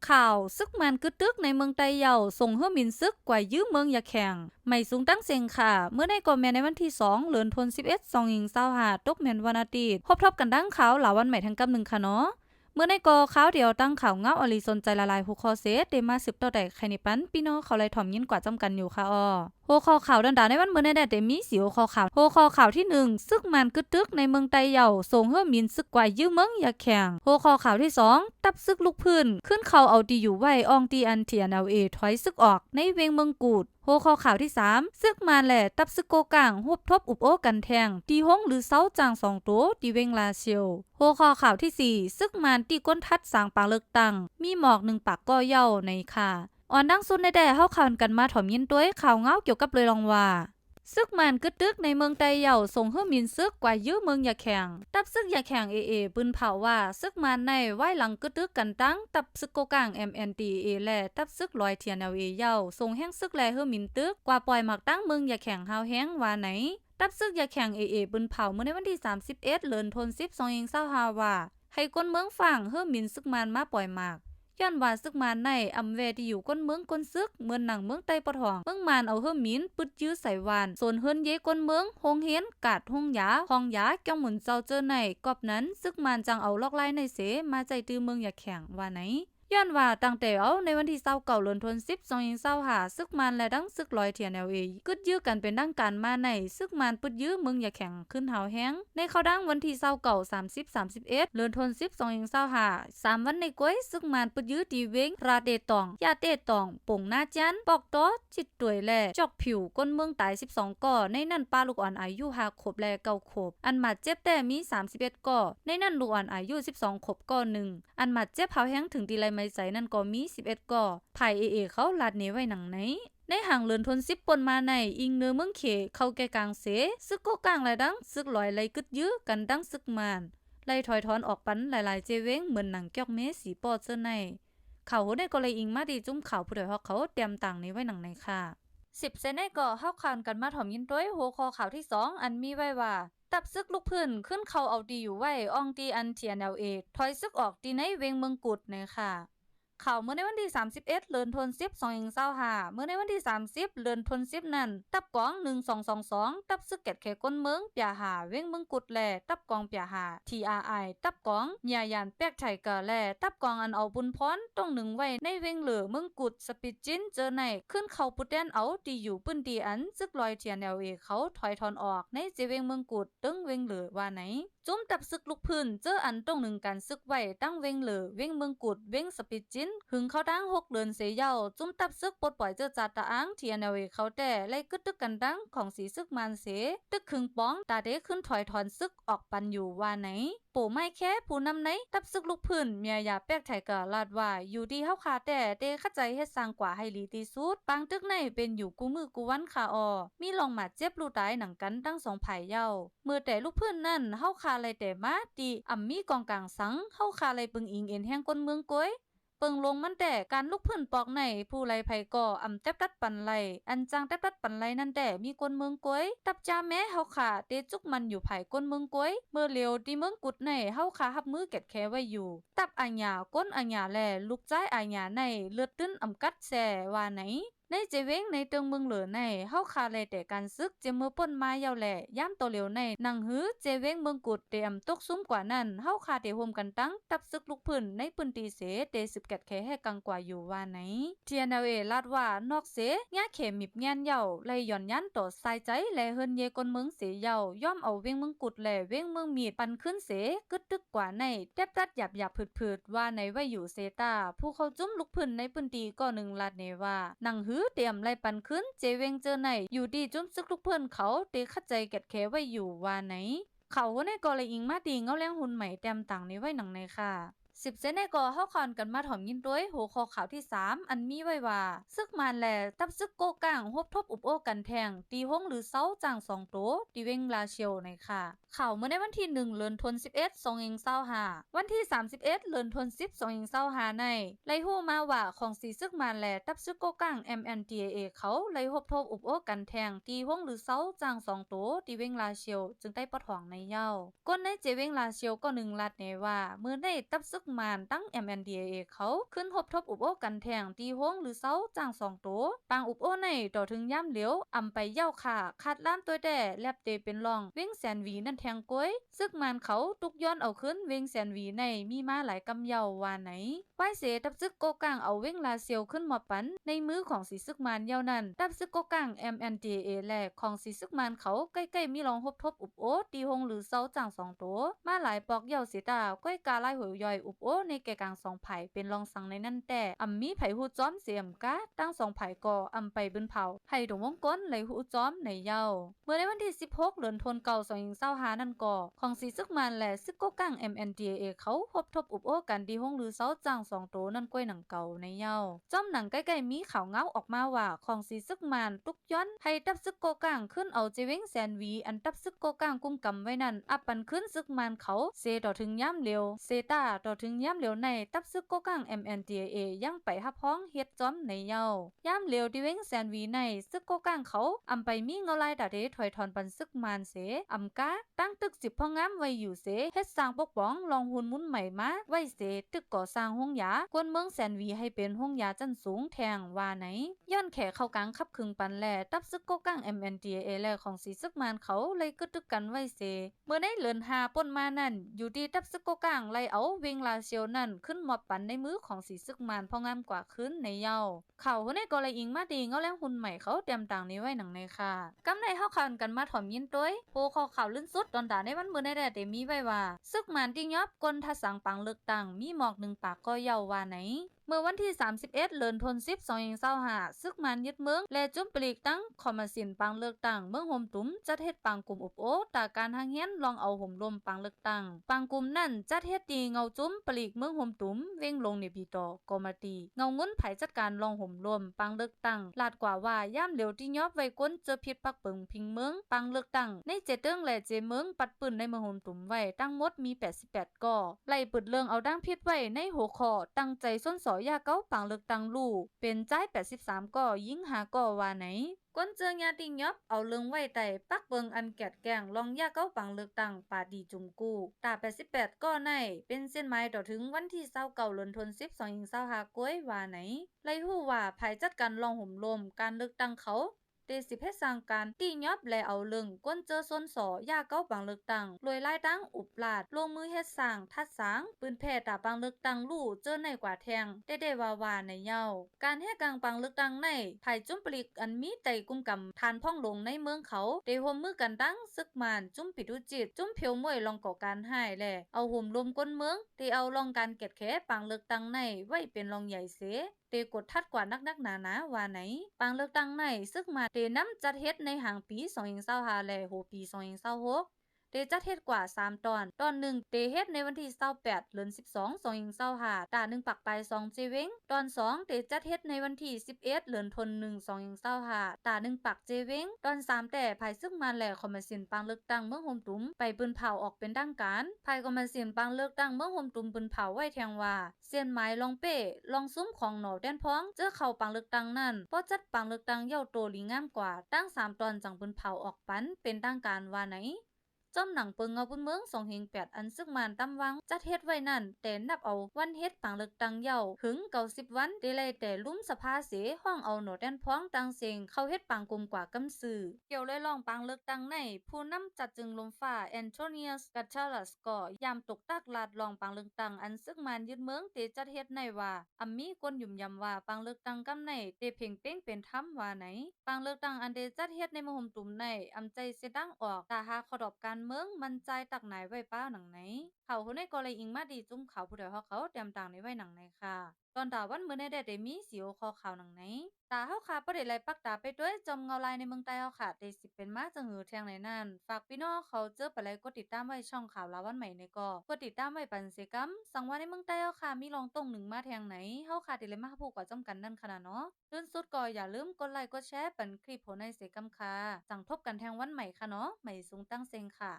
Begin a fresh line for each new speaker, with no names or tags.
ข่าวซึกมันกึดตึกในเมืองไต้เหย่าส่งเฮือมินซึกกว่ายื้อเมืองยาแข่งไม่สูงตั้งเสียงค่ะเมื่อในก่อแม่ในวันที่2เดือนธันวาคม2525ตกแม่นวันอาทิตย์พบทบกันดังข่าวหลาวันใหม่ทั้งกำหนึ่งค่ะเนาะเมื่อในก่อข่าวเดียวตั้งข่าวเงาอลีสนใจละลายหัวคอเสเดมาสืบต่อแต่ใครในปันพี่น้องเขาเลยถ่อมยินกว่าจำกันอยู่ค่ะหัวคอข่าวดันดาในวันเมื่อในแดดเดมีสีหัวคอข่าวที่1ซึกมันกึดตึกในเมืองไต้เหย่าส่งเฮือมินซึกกว่ายื้อเมืองยาแข่งหัวคอข่าวที่2ตับซึกลูกพื้นขึ้นเขาเอาดีอยู่ไว้อองตีอันเทียนเอาถอยซึกออกในเวงเมืองกูดหัวข้อข่าวที่3ซึกมาแหล่ตับซึกโกกางฮุบทบอุบโอกันแทงตีห้องหรือเซาจาง2ตัวตีเวงลาเชียวหัวข้อข่าวที่4ซึกมานตีก้นทัดสางปางเลิกตังมีหมอก1ปากก็เย่าในค่ะอ่อนดังสุดในแด่เฮาข่าวกันมาถ่อมยินด้วยข่าวเงาเกี่ยวกับเลยลองว่าซึกมันกึดตึกในเมืองไต้เหย่าส่งเฮือมินซึกกว่ายื้อเมืองยาแข่งตับซึกยาแข่งปืนเผาว่าซึกมันในไว้หลังกึดตึกกันตั้งตับซึกโกกาง MNDA และตับซึกลอยเทียนเอาเหย่าส่งแห้งซึกแลเฮือมินตึกกว่าปล่อยหมักตั้งเมืองยาแข่งฮาวแห้งว่าไหนตับซึกยาแข่งปืนเผาเมื่อในวันที่31เดือนธันวาคม2025ว่าให้ก้นเมืองฝั่งเฮือมินซึกมันมาปล่อยหมากย้อนว่าซึกมานในอำเวที่อยู่ก้นเมืองก้นซึกเหมือนหนังเมืองไต้ปะทองเมืองมานเอาเฮือมินปึดยื้อใส่วานส่วนเฮือนเยก้นเมืองโฮงเฮียนกาดห้องยาห้องยาเกี่ยวหมุนเจ้าเจอในกอบนั้นซึกมานจังเอาลอกไล่ในเสมาใจตื้อเมืองอย่าแข่งว่าไหนย้อนว่าตั้งแต่เอาในวันที่29เดือนธันวาคม2025ซึกมันและดังซึกลอยเทียนกึดยื้อกันเป็นดังการมาในซึกมันปึดยื้อเมืองอย่าแข่งขึ้นหาวแห้งในเขาดังวันที่29 30 31เดือนธันวาคม2025 3วันในก้อยซึกมันปึดยื้อตีเวงราเดตองยาเตตองป่งหน้าจันปอกตอจิตตวยแลจอกผิวก้นเมืองตาย12ก่อในนั่นปลาลูกอ่อนอายุ5ขวบและ9ขวบอันมาเจ็บแต่มี31ก่อในนั่นลูกอ่อนอายุ12ขวบก่อ1อันมาเจ็บหาวแห้งถึงตีไรไม่ใจนั่นก็มี11ก่อไผ่เขาลาดเนไว้หนังไหนในห่างเลือนทน10ปนมาในอิงเนื้อเมืองเขเข้าแก่กลางเสซึกโกกลางและดังซึกลอยไหลกึดยื้อกันดังซึกมานไล่ถอยถอนออกปันหลายๆเจเว้งเหมือนหนังเกี้ยวเมสีปอดเสื้อในเขาได้ก็เลยอิงมาดีจุ้มข่าวผู้ใดฮอกเขาเตรียมต่างนี้ไว้หนังไหนค่ะ10เซนในก่อเฮาคานกันมาถ่อมยินด้วยหัวข้อข่าวที่2อันมีไว้ว่าตับซึกลูกพื้นขึ้นเขาเอาดีอยู่ไว้อองตีอันเทียนถอยซึกออกตีในเวงเมืองกุดนะคะข่าวเมื่อในวันที่31เดือนธันวาคม2025เมื่อในวันที่30เดือนธันวาคมนั้นตับกอง1222ตับซึกแกดแขก้นเมืองปยาหาเว้งเมืองกุดแลตับกองปยาหา TRI ตับกองญายานแป๊กไถกะแลตับกองอันเอาบุญพรต้องหนึ่งไว้ในเว้งเหลือเมืองกุดสปิดจินเจอในขึ้นเขาปุดแดนเอาตีอยู่ปื้นตีอันซึกลอยเทียนเขาถอยทอนออกในเจเว้งเมืองกุดตึงเว้งเหลือว่าไหนจุ้มตับซึกลูกพื้นเจออันต้องหนึ่งการซึกไว้ตั้งเว้งเหลือเว้งเมืองกุดเว้งสปิดจินหึงเขาดัง6เดือนเสียเยาจุ้มตับซึกปลดปล่อยเจอจัดตะอังเทียนเขาแต่ไล่กึดตึกกันดังของสีซึกมันเสตึกคึงป้องตาเด้ขึ้นถอยถอนซึกออกปันอยู่ว่าไหนปู่ไม่แค่ผู้นำไหนตับซึกลูกพื้นเมียยาแป๊กไถกะลาดว่าอยู่ดีเฮาคาแต่เตเข้าใจเฮ็ดสร้างกว่าให้ลีที่สุดปางตึกในเป็นอยู่กูมือกูวันคามีลองมาเจ็บลูตายหนังกันตั้ง2ไผ่เย้าเมื่อแต่ลูกพื้นนั่นเฮาคาเลยแต่มาตีอ่ำมีกองกลางสังเฮาคาเลยปึงอิงเอ็นแห่งก้นเมืองก้อยเปิงลงมันแต่การลุกพื้นปอกในผู้ไรไผก่ออำแตบตัดปันไลอันจังแตบตัดปันไลนั่นแต่มีกวนเมืองก้อยตับจาแม้เฮาขาเตจุกมันอยู่ไผก้นเมืองก้อยเมื่อเลียวที่เมืองกุดในเฮาขาหับมือแกดแคไว้อยู่ตับอัญญาก้นอัญญาแลลูกใจอัญญาในเลือดตื้นอำกัดแสว่าไหนในเจเว้งในเติงเมืองเหลือในเฮาคาเลยแต่การซึกเจมือป่นมาเยาแหล่ย่ำโตเหลียวในนังหื้อเจเว้งเมืองกุดเตรียมตกซุ้มกว่านั้นเฮาคาเตโฮมกันตั้งตับซึกลูกพื้นในพื้นที่เสเตสิบแกดแคให้กังกว่าอยู่ว่าไหนเทียนลาดว่านอกเสญาเขมิบเงียนเยาไลย่อนยันต่อสายใจและเฮินเยกนเมืองเสเยาย่อมเอาเว้งเมืองกุดและเว้งเมืองมีดปันขึ้นเสกึดตึกกว่าในแทบตัดหยับผืดว่าในไว้อยู่เซตาผู้เขาจุ้มลูกพื้นในพื้นที่ก็หนึ่งลาดเนว่านังหื้อเตรียมไลปันขึ้นเจเวงเจอไหนอยู่ดีจุ้มซึกลูกเพื่อนเขาเตะขัดใจแกดแคไว้อยู่ว่าไหนเขาในกอเลยอิงมาดีเงาแรงหุ่นใหม่แต้มต่างนี้ไว้หนังในค่ะ10เซนในกอเฮาคอนกันมาถ่อมยินด้วยหัวข้อข่าวที่3อันมีไว้ว่าซึกมานแลตับซึกโกกางฮบทบอุบโอกันแทงตีห้องหรือเซาจาง2โตตีเวงลาเชียวในค่ะข่าวเมื่อในวันที่1เดือนธันวาคม2025วันที่31เดือนธันวาคม2025ในไล่ฮู้มาว่าของสีซึกมานแลตับซึกโกกาง MNDAA เขาไล่ฮบทบอุบโอกันแทงตีห้องหรือเซาจาง2โตตีเวงลาเชียวจึงได้ปะท้องในเย้าก้นในเจเวงลาเชียวก็1ลัดในว่าเมื่อในตับซึก มานตั้ง MNDAA เขาขึ้นทบทบอุบโอกันแทงตีห้องหรือเซาจ้าง2ตัวปางอุบโอในต่อถึงย่ำเหลียวอำไปเย้าค่ะคัดล้านตัวแด่แลบเตเป็นรองเว้งแสนวีนั่นแทงก้อยซึกมานเขาตุกย้อนเอาขึ้นเว้งแสนวีในมีมาหลายกำเยาว่าไหนไว้เสดับซึกโกกางเอาเว้งลาเซียวขึ้นหมอปันในมือของสีซึกมานเย้านั้นดับซึกโกกาง MNDAA แลของสีซึกมานเขาใกล้ๆมีรองทบทบอุบโอตีหงหรือเซาจ้าง2ตัวมาหลายปอกเย้าเสียตาก้อยกาไล่หัวย่อยอุบโอในแก่กลาง2ไผ่เป็นรองสังในนั่นแต่อำมีไผ่หูจ้อมเสียมกะตั้ง2ไผ่ก่ออำไปบึนเผาไผ่ดงวงก้นไหลหูจ้อมในเย้าเมื่อในวันที่16เดือนธันวาคม2025นั่นก่อของสีซึกมานและซึกโกกัง MNDAA เขาพบทบอุบโอกันดีห้องหรือเซาจ้าง2ตัวนั่นก้อยหนังเก่าในเย้าจ้อมหนังใกล้ๆมีข่าวเงาออกมาว่าของสีซึกมานตุกย้อนให้ตับซึกโกกังขึ้นเอาเจเว้งแสนวีอันตับซึกโกกังกุมกำไว้นั่นอับปันขึ้นซึกมานเขาเซต่อถึงย่ำเร็วเซตาต่อถึงย่ำเร็วในตับซึกโกกัง MNDAA ยังไปฮับพ้องเฮ็ดจ้อมในเย้าย่ำเร็วดิเว้งแสนวีในซึกโกกังเขาอำไปมีเงาลายดาเดถอยถอนปันซึกมานเสอำกาตั้งตึก10พ่องามไว้อยู่เสเฮ็ดสร้างปกป้องลองหุ่นมุนใหม่มาไว้เสตึกก่อสร้างห้องยากวนเมืองแสนวีให้เป็นห้องยาจันสูงแทงว่าไหนย้อนแขเข้ากลางคับคึงปันแลตับซึกโกกัง MNDAA แลของสีซึกมานเขาเลยกึดตึกกันไว้เสเมื่อได้เลือน5ป่นมานั่นอยู่ดีตับซึกโกกังไล่เอาเวงลาเซียวนั่นขึ้นมอบปันในมือของสีซึกมานพองามกว่าขึ้นในเย้าเขาในกอลอิงมาดีเงาแรงหุ่นใหม่เขาเตรียมต่างนี้ไว้หนังในค่ะกำในเฮาคันกันมาถ่อมยินต้วยโพข้อข่าวลื่นสุดตอนด่าในวันมื้อในแดดมีไว้ว่าซึกมานที่ยอบกลทะสังปังเลือกตั้งมีหมอก1ปากก็เย้าว่าไหนเมื่อวันที่31เดือนธันวาคม2025ซึกมันยึดเมืองและจุ่มปลีกตั้งคอมมิสินปังเลือกตั้งเมืองโฮมตุ้มจัดเฮ็ดปังกลุ่มอุบโอตาการทางเฮียนลองเอาห่มลมปังเลือกตั้งปังกลุ่มนั่นจัดเฮ็ดตีเงาจุ่มปลีกเมืองโฮมตุ้มเว้งลงในปีต่อกอมาตีเงางุ้นไผจัดการลองห่มลมปังเลือกตั้งลาดกว่าว่าย่ามเหลียวที่ยอบไว้ก้นเจอพิษปักเปิงพิงเมืองปังเลือกตั้งในเจเติ้งและเจเมืองปัดปืนในเมืองโฮมตุ้มไว้ตั้งหมดมี88ก่อไล่ปึดเรื่องเอาดังพิษไว้ในหัวข้อตั้งใจส้นสอยาเก้าปังเลือกตั้งลู่เป็นใจ83ก่อยิงหาก่อว่าไหนก้นเจองาติงยอบเอาเรื่องไว้ไต่ปักเบิงอันแกดแกงลองยาเก้าปังเลือกตั้งปาดีจุมกู้ตา88ก่อในเป็นเส้นไม้ต่อถึงวันที่29เดือนธันวาคม2025ก้วยว่าไหนไล่ฮู้ว่าภายจัดการลองห่มลมการเลือกตั้งเขาเตสิเพศสร้างการตียอบและเอาเรื่องก้นเจอส้นสอยาเก้าปังเลือกตั้งรวยไล่ตั้งอุบลาดลงมือเฮ็ดสร้างทัดสางปืนแผ่ตาปังเลือกตั้งลู่เจอในกว่าแทงได้ว่าในเย้าการเฮ็ดกลางปังเลือกตั้งในภายจุ่มปลิกอันมีไตกุมกำทานพ่องลงในเมืองเขาได้ร่วมมือกันตั้งซึกมานจุ่มปิดุจิตจุ่มเพียวมวยลองก่อการให้แลเอาห่มลมก้นเมืองที่เอาลองการเก็ดแขปังเลือกตั้งในไว้เป็นรองใหญ่เสเตกดทัดกว่านักหนาว่าไหนปังเลือกตั้งในซึกมาเตน้ำจัดเฮ็ดในหางปี2025และโหปี2026เตจัดเฮ็ดกว่า3ตอน1เตเฮ็ดในวันที่28เดือน12 2025ตา1ปักปลาย2เจเว้งตอน2เตจัดเฮ็ดในวันที่11เดือนธันวาคม2025ตา1ปักเจเว้งตอน3แต่ภายซึกมาและคอมมิสินปังเลือกตั้งเมืองโฮมตุ้มไปปืนเผาออกเป็นทางการภายคอมมิสินปังเลือกตั้งเมืองโฮมตุ้มปืนเผาไว้แทงว่าเส้นหมายลองเป้ลองซุ้มของหนอแดนพ้องเจอเข้าปังเลือกตั้งนั่นพอจัดปังเลือกตั้งเย้าโตลีงามกว่าตั้ง3ตอนจังปืนเผาออกปันเป็นทางการว่าไหนจอมหนังเปิงเงาบุญเมือง208อันซึกมานตำวังจัดเฮ็ดไว้นั่นแต่นับเอาวันเฮ็ดปังเลือกตั้งเย้าถึง90วันได้เลยแต่ลุ่มสภาเสห้องเอาหนอแดนพ้องตังเสงเข้าเฮ็ดปังกลมกว่ากำซื่อเกี่ยวเลยลองปังเลือกตั้งในผู้นำจัดจึงลมฟ้าแอนโทเนียสกัตชาลัสก็ยามตกตักลาดลองปังเลือกตั้งอันซึกมานยึดเมืองเตจัดเฮ็ดในว่าอัมมีคนยุ่มยำว่าปังเลือกตั้งกำในเตเพ่งเป้งเป็นธรรมว่าไหนปังเลือกตั้งอันเดจัดเฮ็ดในมหมตุ่มในอำใจเสดังออกตาหาขอดอบการเมืองมันใจตักไหนไว้ป้าหนังไหนเขาคนในกอเลยอิงมาดีจุ้มเขาผู้ใดเขาเตรียมต่างในไว้หนังไหนค่ะตอนตาวันมื้อในแดดได้มีสิวคอขาวหนังไหนตาเฮาค่ะบ่ได้ไล่ปักตาไปด้วยจอมเงาลายในเมืองใต้เฮาค่ะได้สิเป็นมาจังหือแทงในนั้นฝากพี่น้องเขาเจอไปไลกดติดตามไว้ช่องข่าวลาวันใหม่ในกดติดตามไว้ปันเสกำสังว่าในเมืองใต้เฮาค่ะมีรองตรงหนึ่งมาแทงไหนเฮาค่ะได้เลยมาผู้กว่าจอมกันนั่นขนาดเนาะลื่นสุดก็อย่าลืมกดไลค์กดแชร์ปันคลิปโหในเสกำค่ะจังทบกันแทงวันใหม่ค่ะเนาะใหม่สูงตั้งเซงค่ะ